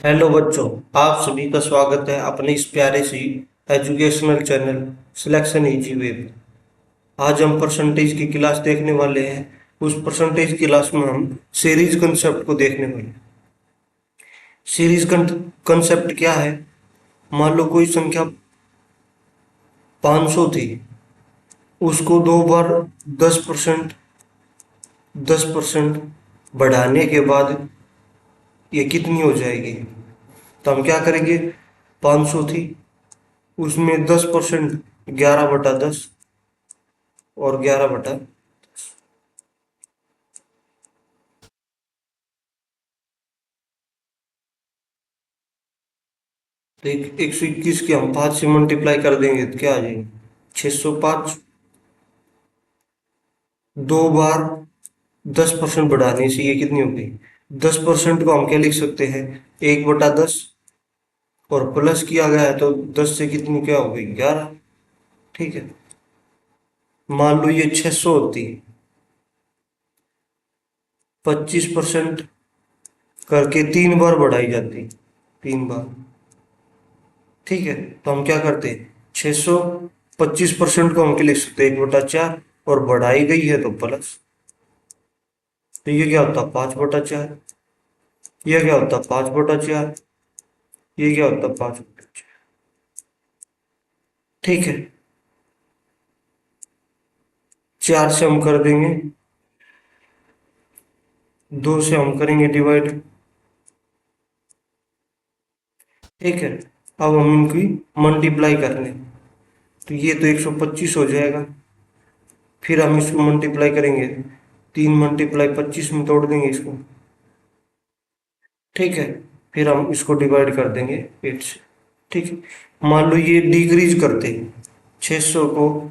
Hello बच्चों, आप सभी का स्वागत है अपने इस प्यारे सी educational channel selection easy way पे। आज हम परसेंटेज की क्लास देखने वाले हैं। उस परसेंटेज क्लास में हम सीरीज कंसेप्ट को देखने वाले हैं। सीरीज कंसेप्ट क्या है? मान लो कोई संख्या 500 थी, उसको दो बार 10% बढ़ाने के बाद ये कितनी हो जाएगी? तो हम क्या करेंगे? 500 थी, उसमें 10% 11/10 और 11/। तो 121 के हम 5 से मल्टीप्लाई कर देंगे तो क्या आ जाएंगे? 605। दो बार 10% बढ़ाने से ये कितनी हो गई? 10% को हम क्या लिख सकते हैं? 1/10। और प्लस किया गया है तो 10 से कितनी क्या हो गई? 11। ठीक है। मान लो ये 600 होती, 25% करके 3 बार बढ़ाई जाती, 3 बार। ठीक है। तो हम क्या करते हैं? 600, 25% को हम क्या लिख सकते हैं? 1/4। और बढ़ाई गई है तो प्लस। तो ये क्या होता? 5/4। ये क्या होता? 5/4। ये क्या होता? 5/4। ठीक है। 4 से हम कर देंगे, 2 से हम करेंगे डिवाइड। ठीक है। अब हम इनकी मल्टीप्लाई कर लें तो ये तो 125 हो जाएगा। फिर हम इसको मल्टीप्लाई करेंगे, 3 × 25 में तोड़ देंगे इसको। ठीक है। फिर हम इसको डिवाइड कर देंगे 8 से। ठीक है। मान लो ये डिक्रीज करते, 600 को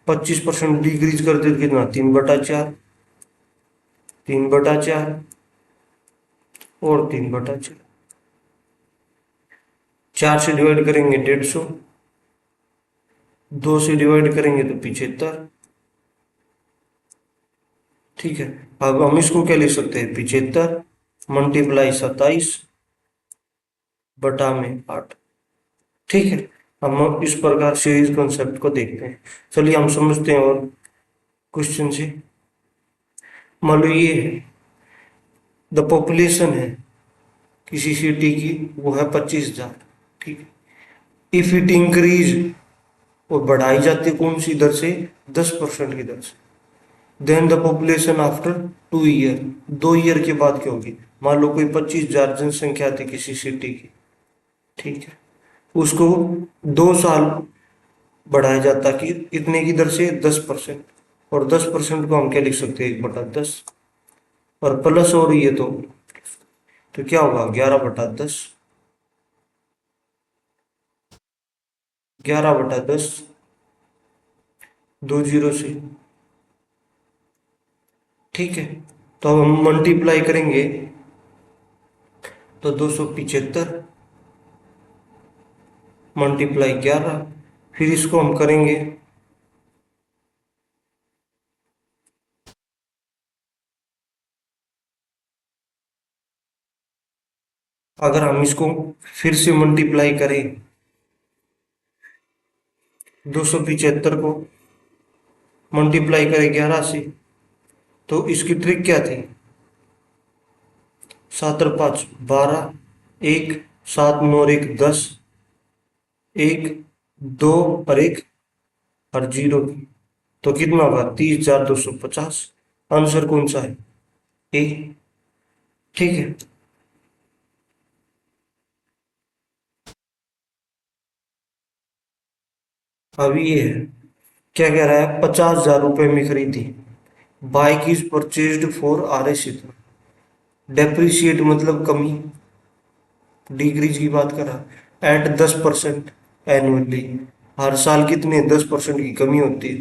25% डिक्रीज करते तो कितना? 3/4। 3/4 और 3/4। 4 से डिवाइड करेंगे 150। 2 से डिवाइड करेंगे तो 75। ठीक है। अब हम इसको क्या लिख सकते हैं? 75 मल्टीप्लाई 27 बटा में 8। ठीक है। हम इस प्रकार से इस कॉन्सेप्ट को देखते हैं। चलिए हम समझते हैं और क्वेश्चन से। मान लो ये द पॉपुलेशन है किसी सिटी की, वो है 25,000। ठीक है। इफ इट इंक्रीज, और बढ़ाई जाती है कौन सी दर से? 10% की दर से। Then the population after 2 year, 2 year के बाद क्या होगी? मान लो कोई 25,000 जनसंख्या थी किसी सिटी की। ठीक है। उसको 2 साल बढ़ाया जाता कि इतने की दर से? 10%। और 10% को हम क्या लिख सकते हैं? 1/10। और प्लस हो रही है तो क्या होगा? 11/10। 11/10, 2 जीरो से। ठीक है। तो अब हम मल्टीप्लाई करेंगे तो 275 मल्टीप्लाई 11। फिर इसको हम करेंगे, अगर हम इसको फिर से मल्टीप्लाई करें 275 को मल्टीप्लाई करें 11 से, तो इसकी ट्रिक क्या थी? 7 और 5 12, 1 7 9 और 1 10, 1 2 और 1 और 0। तो कितना होगा? 30,250। आंसर कौन सा है? ए। ठीक है। अब ये है, क्या कह रहा है? 50,000 रुपये में खरीदी। Bike is purchased for RS इतना। डेप्रिशिएट मतलब कमी, डिक्रीज की बात कर रहा। एट 10% एनुअली, हर साल कितने? 10% की कमी होती है।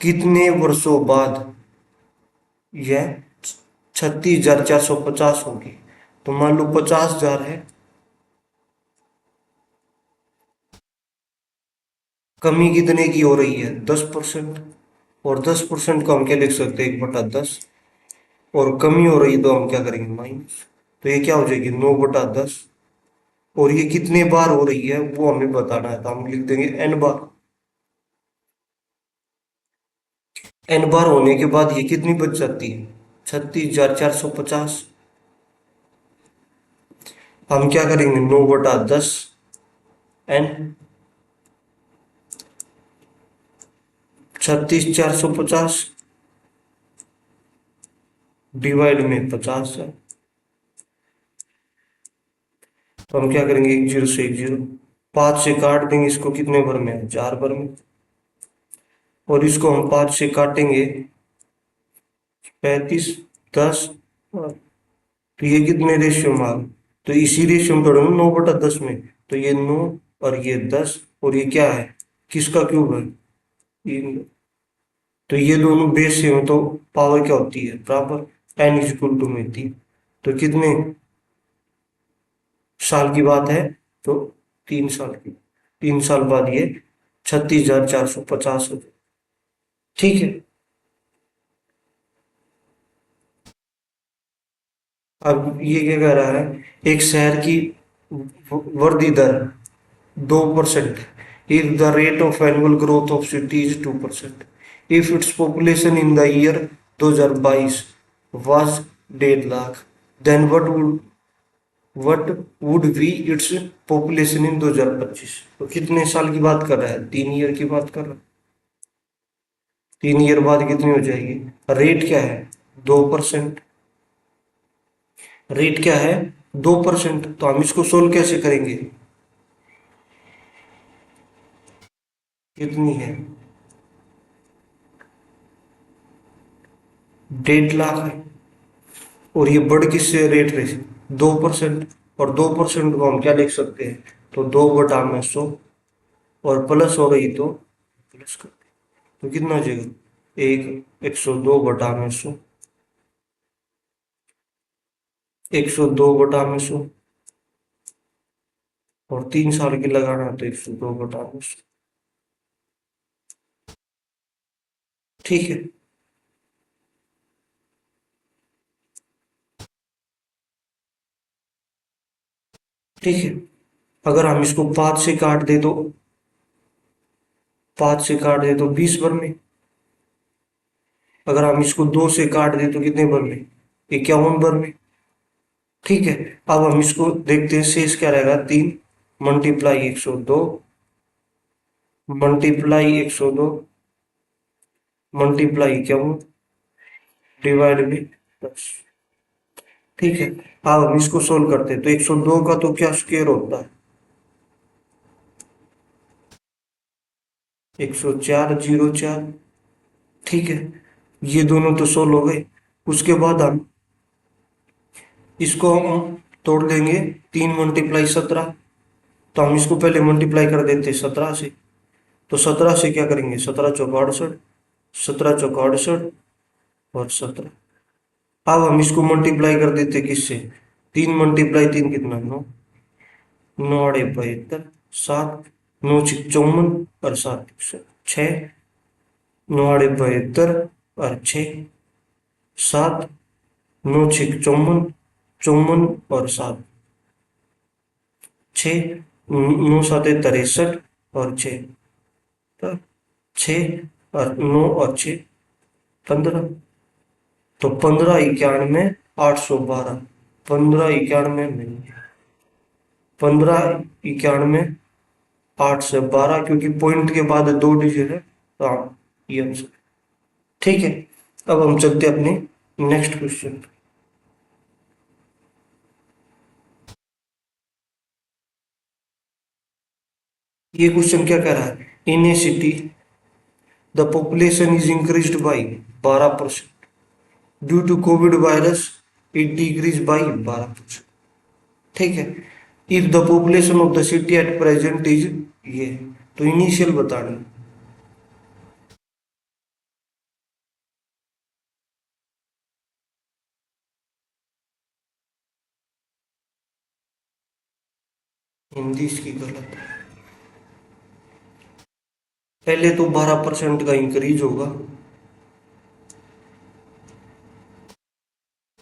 कितने वर्षों बाद यह 36,450 होगी? तो मान लो 50,000 है, कमी कितने की हो रही है? 10%। और 10% को हम क्या लिख सकते हैं? 1/10। और कमी हो रही है तो हम क्या करेंगे? माइनस। तो ये क्या हो जाएगी 9/10। और ये कितने बार हो रही है वो हमें बताना है, तो हम लिख देंगे n बार। n बार होने के बाद ये कितनी बच जाती है 36,450। हम क्या करेंगे 9/10 n 36,450 डिवाइड में 50 है। तो हम क्या करेंगे, एक जीरो से एक जीरो, 5 से काट देंगे इसको, कितने भर में है 4 भर में। और इसको हम 5 से काटेंगे 35, 10, तो ये कितने रेशियो में आ गए? तो इसी रेशियो में थोड़ा 9/10 में, तो ये 9 और ये 10, और ये क्या है, किसका क्यूब है, तीन। तो ये दोनों बेस से हो तो पावर क्या होती है बराबर, n इज इक्वल टू में 3। तो कितने साल की बात है, तो 3 साल की, 3 साल बाद ये 36,450 हो जाए। ठीक है। अब ये क्या कह रहा है, एक शहर की वृद्धि दर 2%, if the rate of annual growth of city is 2%, if its population in the year 2022 was 1.5 lakh, then what would be its population in 2025। तो कितने साल की बात कर रहा है, 3 ईयर की बात कर रहा है। 3 ईयर बाद कितनी हो जाएगी, रेट क्या है 2%, रेट क्या है 2%, तो हम इसको सोल्व कैसे करेंगे, कितनी है 1.5 लाख है। और ये बढ़ किससे रेट रही 2%, और 2% को हम क्या लिख सकते हैं, तो 2/100, और प्लस हो रही तो प्लस कर, तो कितना हो जाएगा 102/100, 102/100, और 3 साल की लगाना है तो 102/100। ठीक है। ठीक है, अगर हम इसको 5 से काट दे तो 20 भर में, अगर हम इसको 2 से काट दे तो कितने भर में, 51 भर में। ठीक है, अब हम इसको देखते हैं शेष क्या रहेगा, 3 × 102 × 102 मल्टीप्लाई 51 डिवाइड में 10। ठीक है, अब हम इसको सोल्व करते हैं, तो 102 का तो क्या स्क्वायर होता है 104/04। ठीक है, ये दोनों तो सोल्व हो गए। उसके बाद हम इसको हम तोड़ देंगे, 3 × 17, तो हम इसको पहले मल्टीप्लाई कर देते 17 से, तो 17 से क्या करेंगे, 17×4 = 68, 17×4 = 68, और 17। अब हम इसको मल्टीप्लाई कर देते किससे, 3 × 3 कितना 9, 9×8 = 72, 7, 9×6 = 54, और 7×6 9×8 = 72, और 6 7, 9×6 = 54, 54, और 7 6, 9×7 = 63, और 6 6, और 9 और 6 15, तो 15×91 = 812, 15×91 नहीं, 15×91 8 से 12, क्योंकि पॉइंट के बाद 2 डिजिट है, तो हाँ ये आंसर। ठीक है, अब हम चलते हैं अपने नेक्स्ट क्वेश्चन। ये क्वेश्चन क्या कह रहा है, in a city the population is increased by 12%, due to Covid virus it decrease by 12%। ठीक है, if the population of the city at present is, ये तो इनिशियल बताना, हिंदी इसकी गलत है। पहले तो 12% का इंक्रीज होगा।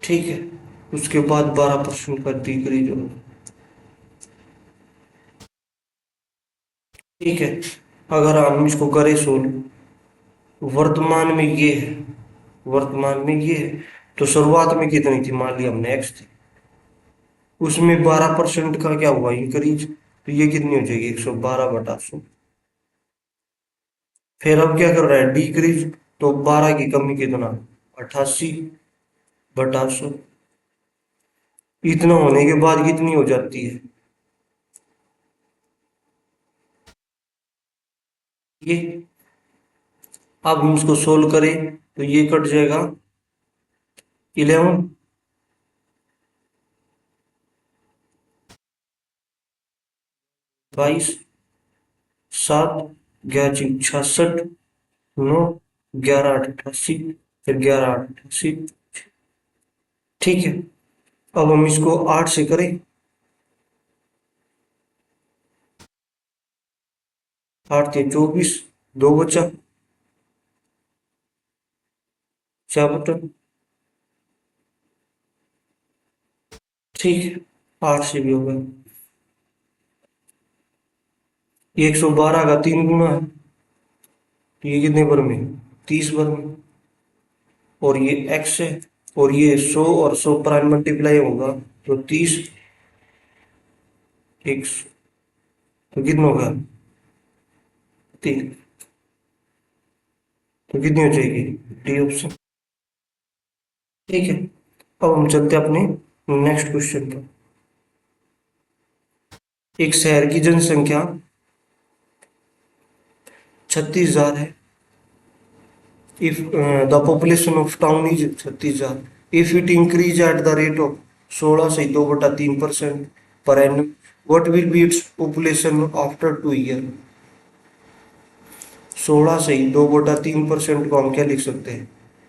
ठीक है, उसके बाद 12% का डिक्रीज होगा। ठीक है, अगर हम इसको करें सोल्व, वर्तमान में ये है, वर्तमान में ये है, तो शुरुआत में कितनी थी, मान लिया हमने एक्स थी, उसमें 12% का क्या हुआ, इंक्रीज, तो ये कितनी हो जाएगी, 112/100। फिर अब क्या कर रहा है, डिक्रीज, तो 12 की कमी कितना, 88/100। इतना होने के बाद कितनी हो जाती है ये, अब हम इसको सोल्व करें तो ये कट जाएगा 11, 22, 7, 11×6 = 66, 9, 11×8 = 88, फिर 11×8 = 88। ठीक है, अब हम इसको 8 से करें, 8×3 = 24, 2 बचा, क्या बटा, ठीक है, 8 से भी होगा। 112 का 3 गुना है, तो ये कितने बार में, 30 बार में, और ये एक्स है, और ये 100 और 100 प्राइम मल्टीप्लाई होगा, तो 30, 100, तो कितना होगा, 3, तो कितनी हो जाएगी, डी ऑप्शन। ठीक है, अब हम चलते हैं अपने नेक्स्ट क्वेश्चन पर। एक शहर की जनसंख्या 36,000 है, if the population of town is 36,000, if it increase at the rate of 16 से 2/3% per annum, what will be its population after 2 year। 16 से 2/3% को हम क्या लिख सकते हैं,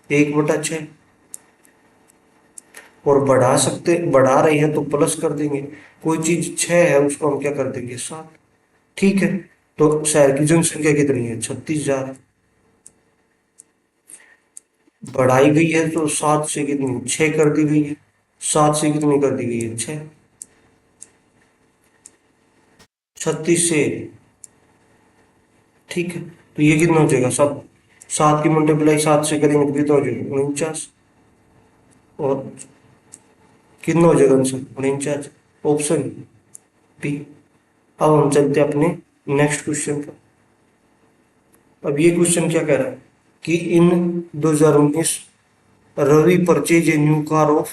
1/6, और बढ़ा सकते, बढ़ा रहे हैं तो प्लस कर देंगे, कोई चीज 6 है उसको हम क्या कर देंगे, 7। ठीक है, तो शहर की जनसंख्या कितनी है, 36,000, बढ़ाई गई है तो 7 से कितनी, 6 कर दी गई है, 7 से कितनी कर दी गई है, 6, 36 से, ठीक है, तो ये कितना हो जाएगा, सब 7 की मल्टीप्लाई 7 से करेंगे तो कितना हो जाएगा, 49, और कितना हो जाएगा आंसर, 49, ऑप्शन बी। अब हम चलते हैं अपने नेक्स्ट क्वेश्चन पर। अब ये क्वेश्चन क्या कह रहा है कि in 2019 Ravi purchase a new car of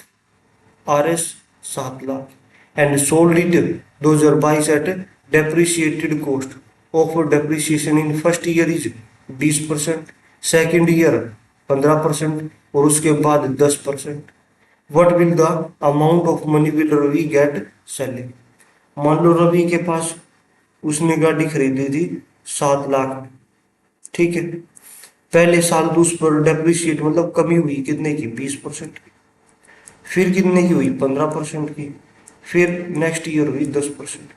RS 7 lakh and sold it 2022 at depreciated cost of depreciation in first year is 20%, second year 15%, और उसके बाद 10%। What will the amount of money will Ravi get selling. मान लो रवि के पास, उसने गाड़ी खरीदी थी 7 लाख में, ठीक है, पहले साल तो उस पर डेप्रिसिएट मतलब कमी हुई कितने की, 20% की, फिर कितने की हुई, 15% की, फिर नेक्स्ट ईयर हुई 10%।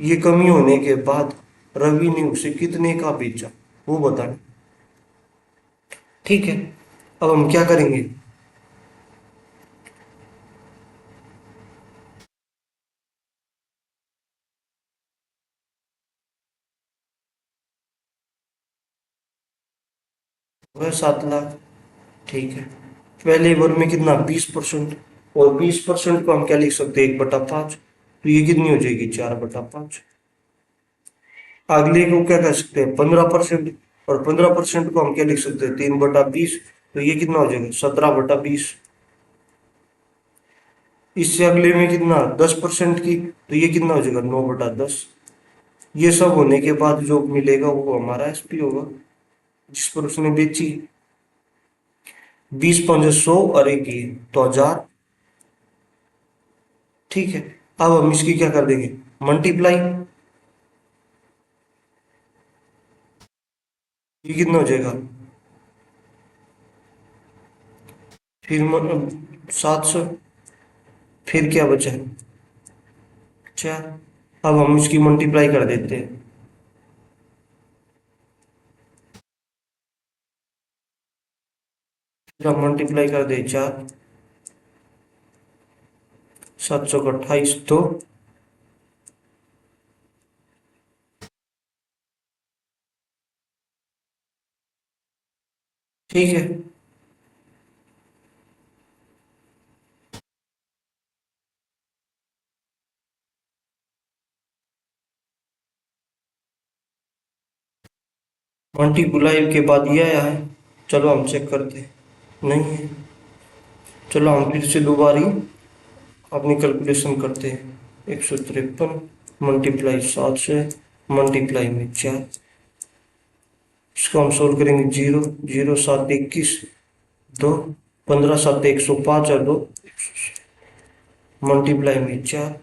ये कमी होने के बाद रवि ने उसे कितने का बेचा, वो बताएं। ठीक है, अब हम क्या करेंगे, वह 7 लाख, ठीक है, पहले बार में कितना, 20%, और 20% को हम क्या लिख सकते हैं, 1/5, तो ये कितनी हो जाएगी, 4/5। अगले को क्या कर सकते हैं, 15%, और 15% को हम क्या लिख सकते हैं, 3/20, तो ये कितना हो जाएगा, 17/20। इससे अगले में कितना, 10% की, तो ये कितना हो जाएगा, 9/10। ये सब होने के बाद जो मिलेगा वो हमारा SP होगा, जिस पर उसने बेची। 20×5 = 100 और एक ये तो 1000। ठीक है, अब हम इसकी क्या कर देंगे, मल्टीप्लाई, ये कितना हो जाएगा, फिर 700, फिर क्या बचा है, 4। अब हम इसकी मल्टीप्लाई कर देते हैं, फिर हम मल्टीप्लाई कर दे 4, 728 तो ठीक है। मल्टीप्लाई के बाद ये आया है, चलो हम चेक करते हैं, नहीं है। चलो हम फिर से दोबारा अपनी कैलकुलेशन करते हैं। 153 मल्टीप्लाई 7 से मल्टीप्लाई में 4, इसको हम सोल्व करेंगे। 0 0 7 21 2 15 7 105 और 2 मल्टीप्लाई में 4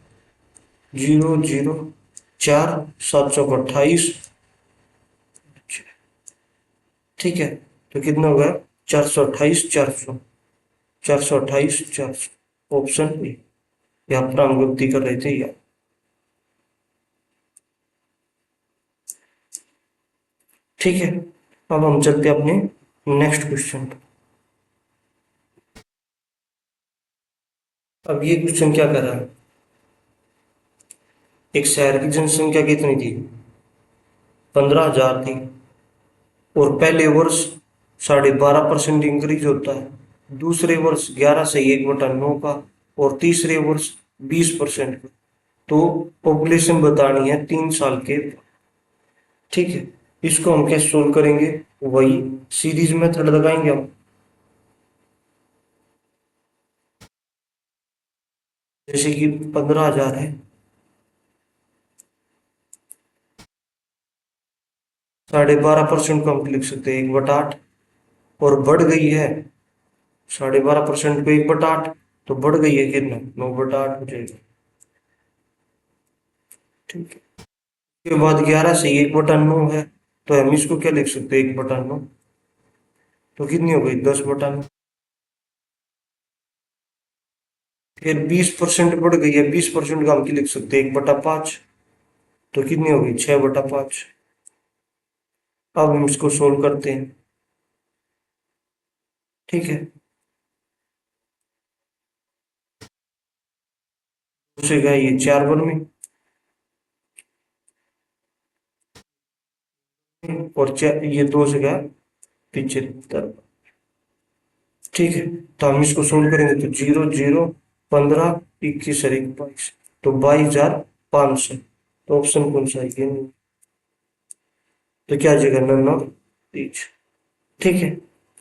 0 0 4 728। ठीक है, तो कितना होगा? 428 400, 428 400, ऑप्शन ए। यहाँ पर हम गलती कर रहे थे यार। ठीक है, अब हम चलते हैं अपने नेक्स्ट क्वेश्चन पर। अब ये क्वेश्चन क्या कर रहा है? एक शहर की जनसंख्या कितनी थी? 15,000 थी, और पहले वर्ष 12.5% इंक्रीज होता है, दूसरे वर्ष 11 से 1/9 का, और तीसरे वर्ष 20% का। तो पॉपुलेशन बतानी है 3 साल के। ठीक है, इसको हम कैसे सोल्व करेंगे? वही सीरीज मेथड लगाएंगे हम। जैसे कि 15,000 है, 12.5% को हम लिख सकते हैं 1/8, और बढ़ गई है 12.5% को 1/8, तो बढ़ गई है कितना? 9/8 हो जाएगा। ठीक है, उसके बाद 11 से 1/9 है, तो हम इसको क्या लिख सकते हैं? 1/9, तो कितनी हो गई? 10/9। फिर 20% बढ़ गई है, 20% का हम क्या लिख सकते हैं? 1/5, तो कितनी हो गई? 6/5। अब हम इसको सोल्व करते हैं। ठीक है, उसे गया ये 4 में, और ये 2 से गया 75। ठीक है, तो हम इसको सोल्व करेंगे, तो 0 0 15 21 और 1 22, तो 22,500। तो ऑप्शन कौन सा है? ये नहीं। तो क्या आ जाएगा? None of these. ठीक है,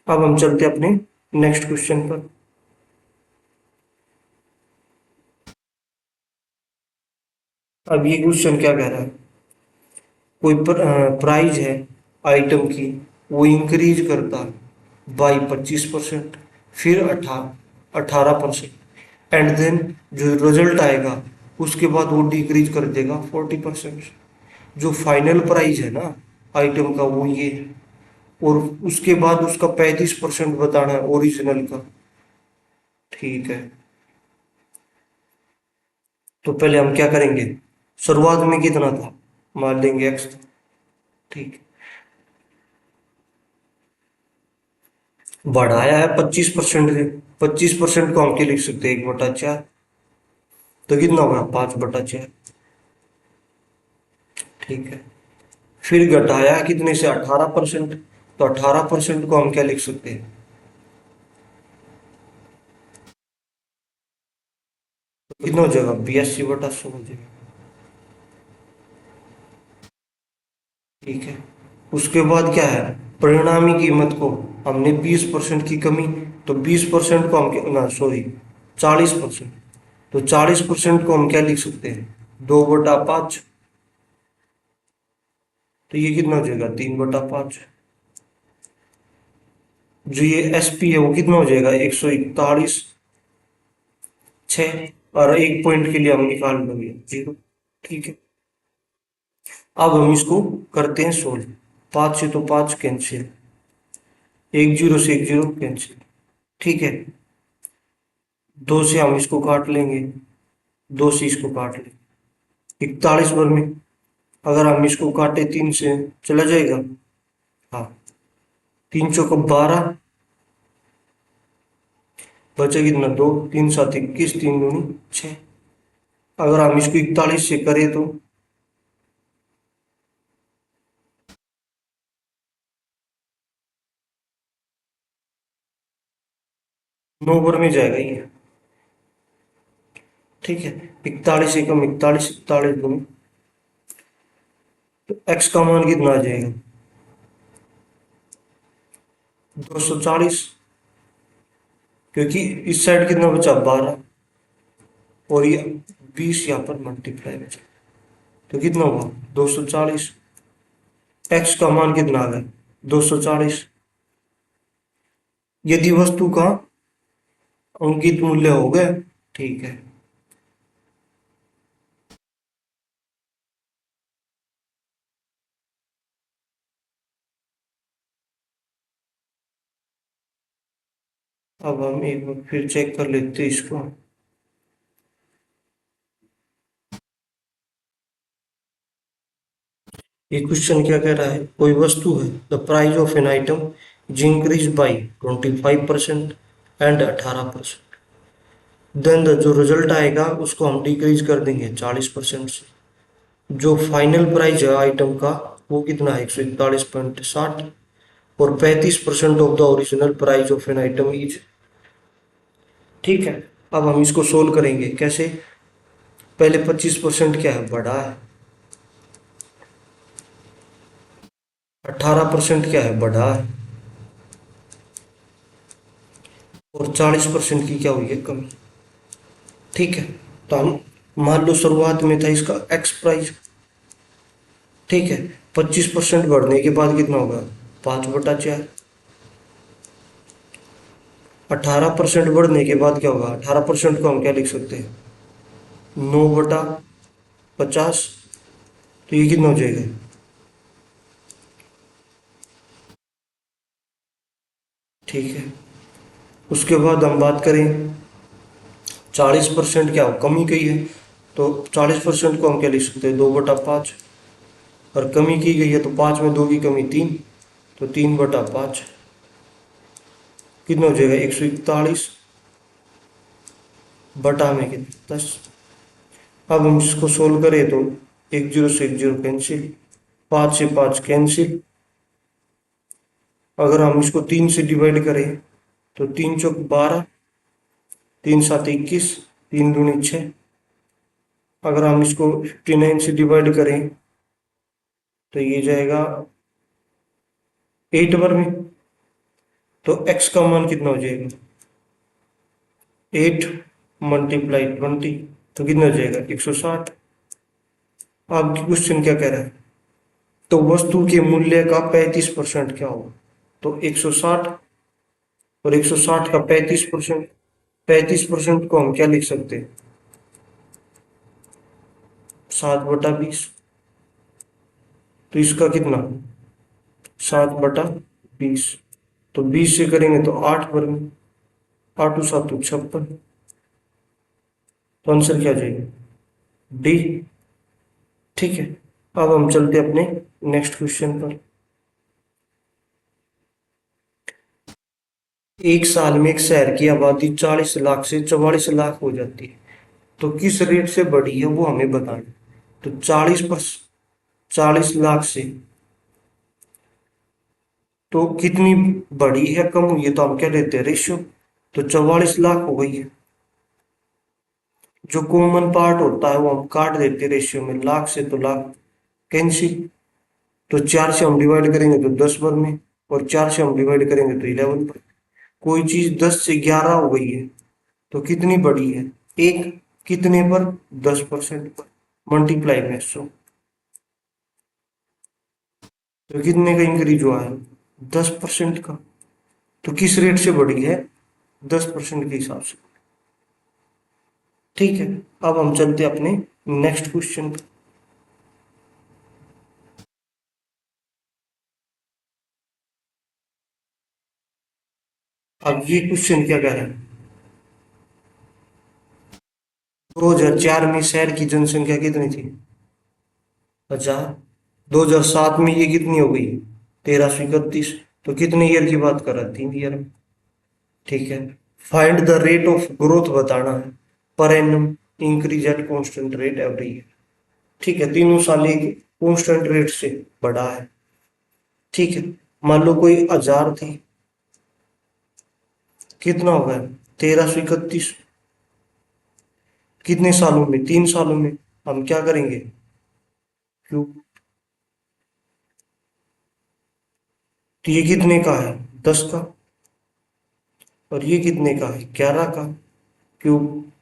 अब हम चलते हैं अपने नेक्स्ट क्वेश्चन पर। अब ये क्वेश्चन क्या कह रहा है? कोई प्राइस है आइटम की, वो इंक्रीज करता है बाई 25%, फिर 18% एंड देन जो रिजल्ट आएगा उसके बाद वो डिक्रीज कर देगा 40%। जो फाइनल प्राइस है ना आइटम का, वो ये है, और उसके बाद उसका 35% बताना है ओरिजिनल का। ठीक है, तो पहले हम क्या करेंगे? शुरुआत में कितना था? मान लेंगे एक्स। ठीक, बढ़ाया है 25% से, 25% को हम क्या लिख सकते हैं? 1/4, तो कितना होगा? 5/4। ठीक है, फिर घटाया है कितने से? 18%, तो 18% को हम क्या लिख सकते हैं? तो कितना हो जाएगा? 82/100 हो जाएगा। ठीक है, उसके बाद क्या है? परिणामी कीमत को हमने 20% की कमी, तो 20% को हम क्या ना, सॉरी, 40%, तो 40% को हम क्या लिख सकते हैं? 2/5, तो ये कितना हो जाएगा? 3/5। जो ये एस पी है वो कितना हो जाएगा? 141/6, और 1 पॉइंट के लिए हम निकाल लेंगे 0। ठीक है, अब हम इसको करते हैं सोल्व। 5 से तो 5 कैंसिल, 1 0 से 1 0 कैंसिल। ठीक है, 2 से हम इसको काट लेंगे, 2 से इसको काट लेंगे, 41 में। अगर हम इसको काटे 3 से, चला जाएगा? हाँ, 3 चौको 12, बचा कितना? 2, 3 7 21, 3 दूनी 6। अगर हम इसको 41 से करें तो 9 ओवर में जाएगा ये। ठीक है, 41 एकम 41, 41 दूनी, तो एक्स का मान कितना आ जाएगा? 240, क्योंकि इस साइड कितना बचा? 12, और ये 20 यहाँ पर मल्टीप्लाई बचा, तो कितना हुआ? 240। एक्स का मान कितना आ गया? 240। यदि वस्तु का अंकित मूल्य हो गया। ठीक है, अब हम एक बार फिर चेक कर लेते हैं इसको। ये क्वेश्चन क्या कह रहा है? कोई वस्तु है, the price of an item is increase by 25% and 18%, then जो रिजल्ट आएगा उसको हम डिक्रीज कर देंगे 40% से। जो फाइनल प्राइस है आइटम का वो कितना है? 141.60, और 35% of the original price of an item is. ठीक है, अब हम इसको सोल्व करेंगे कैसे? पहले 25% क्या है? बड़ा है। 18% क्या है? बड़ा है। और 40% की क्या हुई है? कमी। ठीक है, तो हम मान लो शुरुआत में था इसका एक्स प्राइस। ठीक है, 25% बढ़ने के बाद कितना होगा? 5/4। 18% बढ़ने के बाद क्या होगा? 18% को हम क्या लिख सकते हैं? 9/50। तो ये कितना हो जाएगा? ठीक है, उसके बाद हम बात करें 40% क्या हो? कमी की है, तो 40% को हम क्या लिख सकते हैं? 2/5। और कमी की गई है तो 5 में 2 की कमी 3, तो 3/5 कितना हो जाएगा? 141 बटा में कितना? 10। अब हम इसको सोल्व करें तो एक जीरो से एक जीरो कैंसिल, 5 से 5 कैंसिल। अगर हम इसको 3 से डिवाइड करें तो 3 चौक 12, 3 7 21, 3 दूनी 6। अगर हम इसको 59 से डिवाइड करें तो ये जाएगा 8 ओवर में। तो x का मान कितना हो जाएगा? 8 मल्टीप्लाई 20, तो कितना हो जाएगा? 160। आपकी क्वेश्चन क्या कह रहा है? तो वस्तु के मूल्य का 35% क्या होगा? तो 160, और 160 का 35%, 35% को हम क्या लिख सकते हैं? 7/20। तो इसका कितना? 7/20। तो 20 से करेंगे तो 8 बनेंगे, 8 7 56। तो आंसर क्या आ जाएगा? डी। ठीक है, अब हम चलते अपने नेक्स्ट क्वेश्चन पर। एक साल में एक शहर की आबादी 40 लाख से 44 लाख हो जाती है, तो किस रेट से बढ़ी है वो हमें बताना। तो 40 लाख से तो कितनी बढ़ी है, कम हुई है? तो हम क्या लेते हैं? रेशियो। तो 44 लाख हो गई है। जो कॉमन पार्ट होता है वो हम काट देते हैं रेशियो में, लाख से तो लाख कैंसिल। तो 4 से हम डिवाइड करेंगे तो 10 पर में, और 4 से हम डिवाइड करेंगे तो 11 पर। कोई चीज 10 से 11 हो गई है तो कितनी बढ़ी है? एक कितने पर? 10% पर, मल्टीप्लाई में 100। तो कितने का इंक्रीज हुआ है? 10% का। तो किस रेट से बढ़ी है? 10% के हिसाब से। ठीक है, अब हम चलते हैं अपने नेक्स्ट क्वेश्चन पे। अब ये क्वेश्चन क्या कह रहा है? 2004 में शहर की जनसंख्या कितनी थी? 1000। 2007 में ये कितनी हो गई? 1331। तो कितने ईयर की बात कर रहा है? 3 ईयर में। ठीक है, find the rate of growth बताना है per annum increase at constant rate every year. ठीक है, तीनों साल एक कांस्टेंट रेट से बढ़ा है। ठीक है, मान लो कोई 1000 थी, कितना हो गया 1331। कितने सालों में, 3 सालों में। हम क्या करेंगे, क्यूब। तो ये कितने का है, 10 का। और ये कितने का है, 11 का, क्यूब।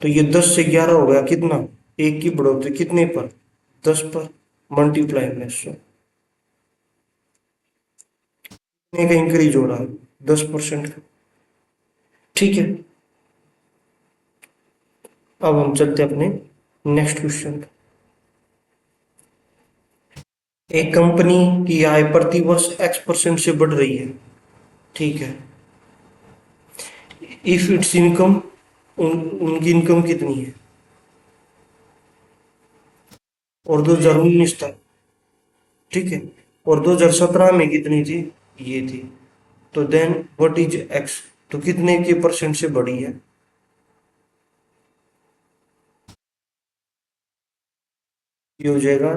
तो ये 10 से 11 हो गया कितना, एक की बढ़ोतरी कितने पर, 10 पर, मल्टीप्लाई में 100। कितने का इंक्रीज हो रहा है, 10% का। ठीक है, अब हम चलते हैं अपने नेक्स्ट क्वेश्चन। एक कंपनी की आय प्रति वर्ष X% से बढ़ रही है। ठीक है, इफ इट्स इनकम, उनकी इनकम कितनी है, और 2019 था। ठीक है, और 2017 में कितनी थी, ये थी। तो देन व्हाट इज एक्स, तो कितने के परसेंट से बढ़ी है। ये हो जाएगा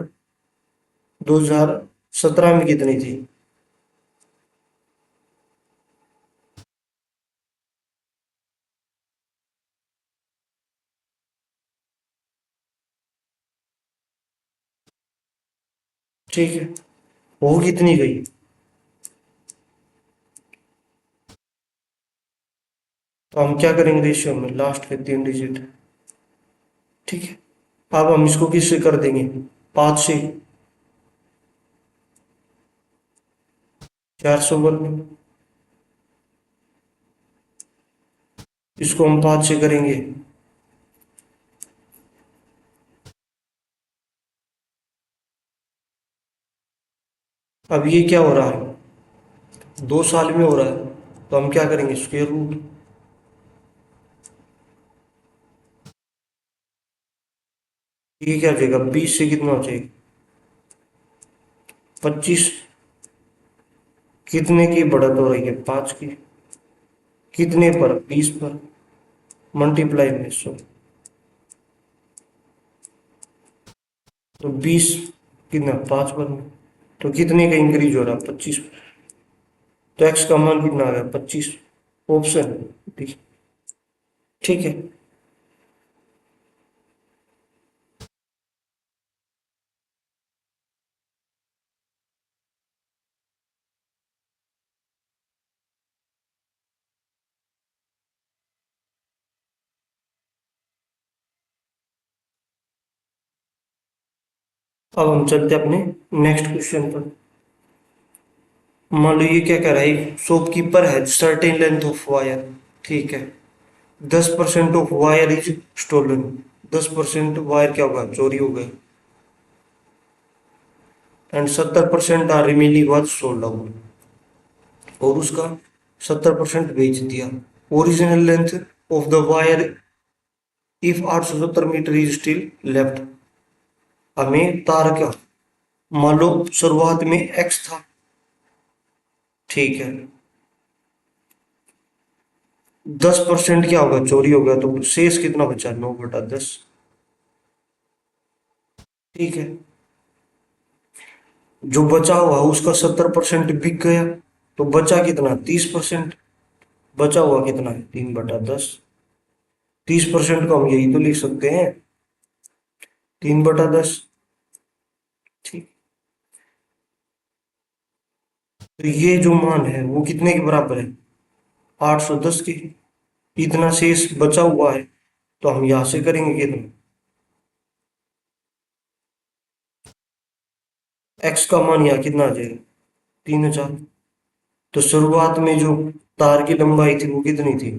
2017 में कितनी थी, ठीक है, वो कितनी गई। तो हम क्या करेंगे, रेशियो में लास्ट के 3 डिजिट। ठीक है, अब हम इसको किससे कर देंगे, 5 से, 400 वर्ग। इसको हम 5 से करेंगे। अब ये क्या हो रहा है, 2 साल में हो रहा है। तो हम क्या करेंगे, स्क्वायर रूट। ये क्या हो जाएगा, 20 से कितना हो जाएगा, 25। कितने की बढ़त हो रही है, 5 की। कितने पर, 20 पर, मल्टीप्लाई में 100। तो 20 कितना, 5 पर में। तो कितने का इंक्रीज हो रहा है, 25। तो एक्स का मान कितना आ गया, 25। Option D. ठीक है, अब हम चलते हैं अपने नेक्स्ट क्वेश्चन पर। मान लो ये क्या कह रहा है, शॉपकीपर है सर्टेन लेंथ ऑफ वायर। ठीक है, 10% of wire is stolen. 10% wire क्या होगा, चोरी हो गया। And 70% are remaining was sold out. और उसका 70% बेच दिया। Original length of the wire if 870 metre is still left. हमें तार क्या, मान लो शुरुआत में एक्स था। ठीक है, 10% क्या होगा, चोरी हो गया, तो शेष कितना बचा, 9/10। ठीक है, जो बचा हुआ उसका 70% बिक गया, तो बचा कितना, 30%। बचा हुआ कितना है, 3/10। 30% को हम यही तो लिख सकते हैं, 3/10। ठीक, तो ये जो मान है वो कितने के बराबर है, 810 के। इतना शेष बचा हुआ है, तो हम यहां से करेंगे कितना, एक्स का मान यहाँ कितना आ जाएगा, 3000। तो शुरुआत में जो तार की लंबाई थी वो कितनी थी,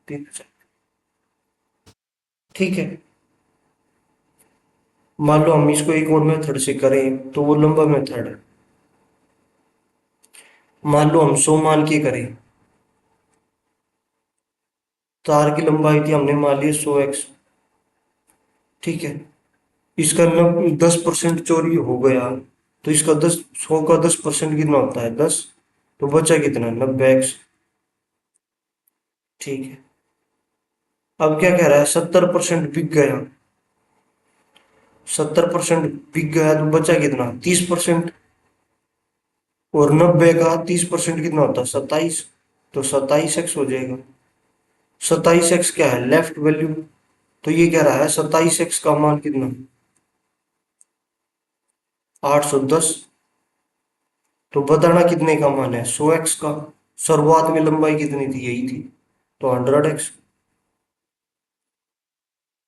3000। ठीक है, मान लो हम इसको एक और मेथड से करें तो वो लंबा मेथड है। मान लो हम 100 मान के करें, तार की लंबाई थी हमने मान ली 100x। ठीक है, इसका 10% चोरी हो गया, तो इसका 100 का 10% कितना होता है, 10। तो बचा कितना, 90x। ठीक है, अब क्या कह रहा है, 70% बिक गया, 70% बिक गया तो बचा कितना, 30%। और 90 का 30% कितना होता है, 27। तो 27x हो जाएगा। 27x क्या है, लेफ्ट वैल्यू। तो ये कह रहा है 27x का मान कितना, 810। तो बताना कितने का मान है, 100x का। शुरुआत में लंबाई कितनी थी, यही थी, तो 100x।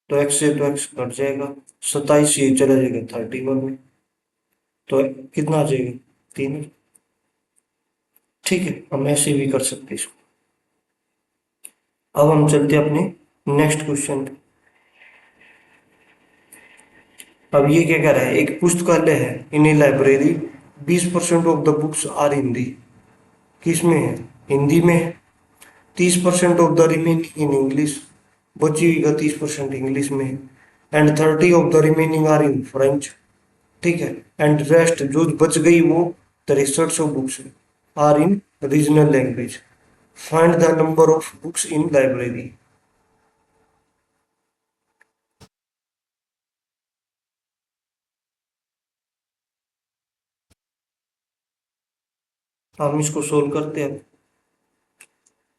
तो x से तो x कट जाएगा, 27 ये चला जाएगा 31 में। तो कितना आ जाएगा, 3। ठीक है, हम ऐसे भी कर सकते हैं इसको। अब हम चलते हैं अपने नेक्स्ट क्वेश्चन पे। अब ये क्या कह रहा है, एक पुस्तकालय है, in a library 20% of the books are Hindi. किस में है, हिंदी में है। 30% of the remaining in English, बची हुई का 30% इंग्लिश में है। And 30 of the remaining are in French. ठीक है। एंड रेस्ट जो बच गई वो 63 books are in regional language. Find the number of books in library. हम इसको सोल्व करते हैं।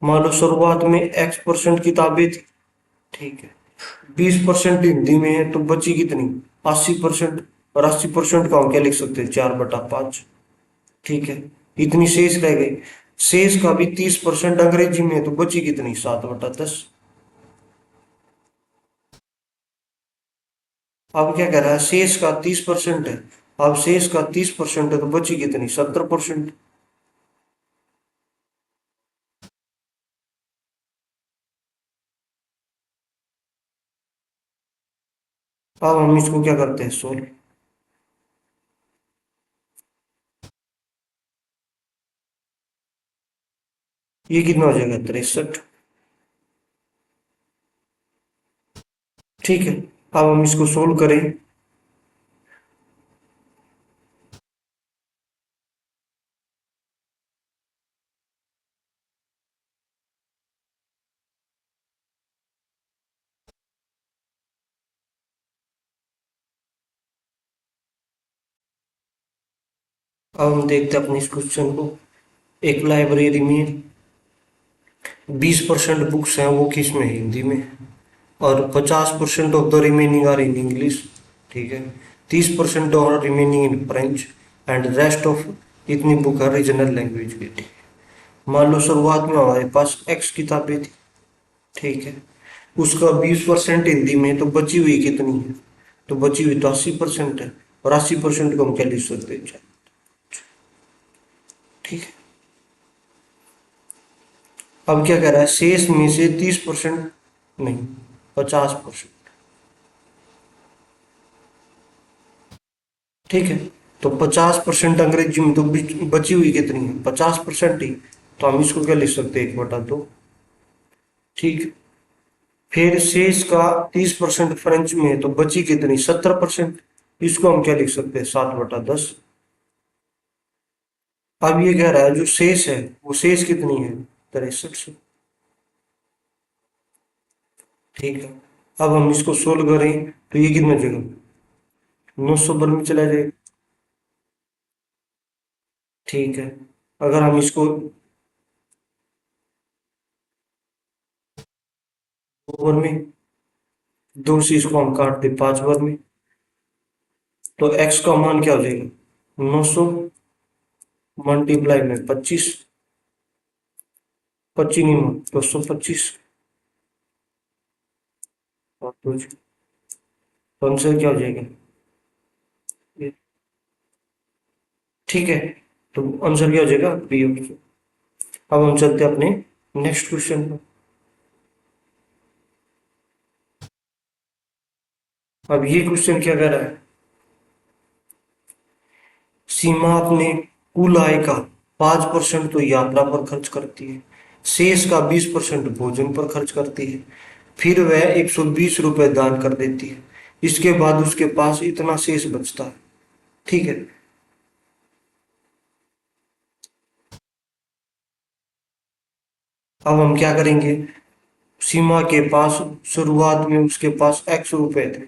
मान लो शुरुआत में x% किताबें थी। ठीक है। 20% हिंदी में है तो बची कितनी, 80%। और 80% का हम क्या लिख सकते हैं, 4/5। ठीक है। इतनी शेष रह गई। शेष का भी 30% अंग्रेजी में है तो बची कितनी, 7/10। अब क्या कह रहा है, शेष का 30% है। अब शेष का 30% है तो बची कितनी, 70%। अब हम इसको क्या करते हैं, सोल्व। ये कितना हो जाएगा, 63। ठीक है। अब हम इसको सोल्व करें। अब हम देखते हैं अपने इस क्वेश्चन को। एक लाइब्रेरी में 20% बुक्स हैं, वो किस में है, हिंदी में। और 50% of the remaining are in English. ठीक है। 30% और remaining in French. And rest of इतनी बुक है रीजनल लैंग्वेज की। मान लो शुरुआत में हमारे पास x किताबें थी। ठीक है। उसका 20% हिंदी में है तो बची हुई कितनी है, तो बची हुई तो 80% है। और 80% को हम क्या लिख सकते हैं, ठीक है। अब क्या कह रहा है, शेष में से 30%, नहीं, 50%। ठीक है। तो 50% अंग्रेजी में तो बची हुई कितनी है, 50% ही। तो हम इसको क्या लिख सकते हैं, 1/2। ठीक है। फिर शेष का 30% फ्रेंच में है तो बची कितनी, 70%। इसको हम क्या लिख सकते हैं, 7/10। अब ये कह रहा है जो शेष है वो शेष कितनी है, 63। ठीक है। अब हम इसको सोल्व करें तो ये कितना जगह, 900 में चला जाएगा। ठीक है। अगर हम इसको ओवर में, 2 से इसको हम काट दे 5 बार में, तो x का मान क्या हो जाएगा, 900 में 25। 25 नहीं, 225। और तो आंसर क्या हो जाएगा ये। ठीक है। तो आंसर क्या हो जाएगा, बी ऑप्शन। अब हम चलते हैं अपने नेक्स्ट क्वेश्चन पर। अब ये क्वेश्चन क्या कह रहा है, सीमा अपने कुल आय का 5% तो यात्रा पर खर्च करती है, शेष का 20% भोजन पर खर्च करती है, फिर वह 120 रुपए दान कर देती है, इसके बाद उसके पास इतना शेष बचता है। ठीक है। अब हम क्या करेंगे, सीमा के पास शुरुआत में उसके पास x रुपए थे,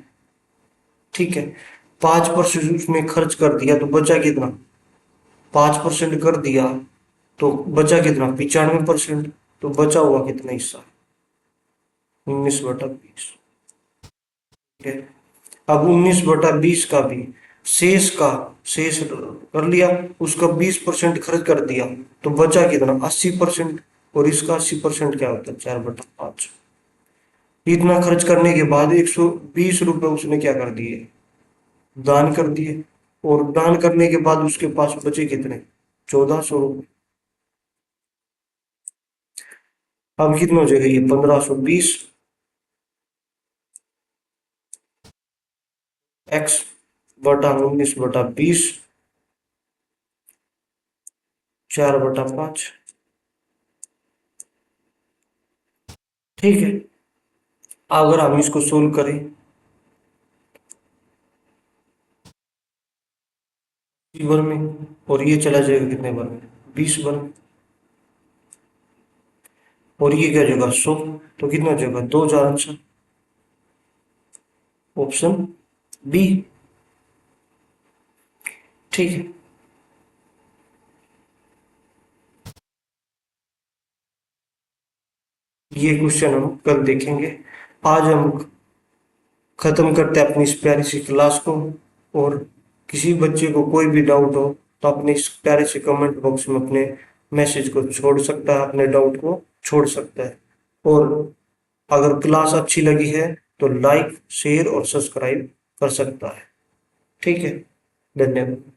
ठीक है। 5% उसने खर्च कर दिया तो बचा कितना, 5% कर दिया तो बचा कितना, 95%। तो बचा हुआ कितना हिस्सा, 19/20, ठीक है। अब 19/20 का भी शेष का शेष कर लिया, उसका 20% खर्च कर दिया तो बचा कितना, 80%। और इसका 80% क्या होता है, 4/5। इतना खर्च करने के बाद 120 रुपए उसने क्या कर दिए, दान कर दिए। और दान करने के बाद उसके पास बचे कितने, 1400 रुपये। अब कितना हो जाएगा ये, 1520 x/19/20, 4/5, ठीक है। अगर हम इसको सोल्व करें, भर में, और ये चला जाएगा कितने भर में, 20 भर में। और ये क्या जाएगा 100, तो कितना जाएगा 2000 आंसर, ऑप्शन बी, ठीक है। ये क्वेश्चन हम कल देखेंगे। आज हम खत्म करते हैं अपनी इस प्यारी सी क्लास को। और किसी बच्चे को कोई भी डाउट हो तो अपने इस प्यारे से कमेंट बॉक्स में अपने मैसेज को छोड़ सकता है, अपने डाउट को छोड़ सकता है। और अगर क्लास अच्छी लगी है तो लाइक शेयर और सब्सक्राइब कर सकता है, ठीक है। धन्यवाद।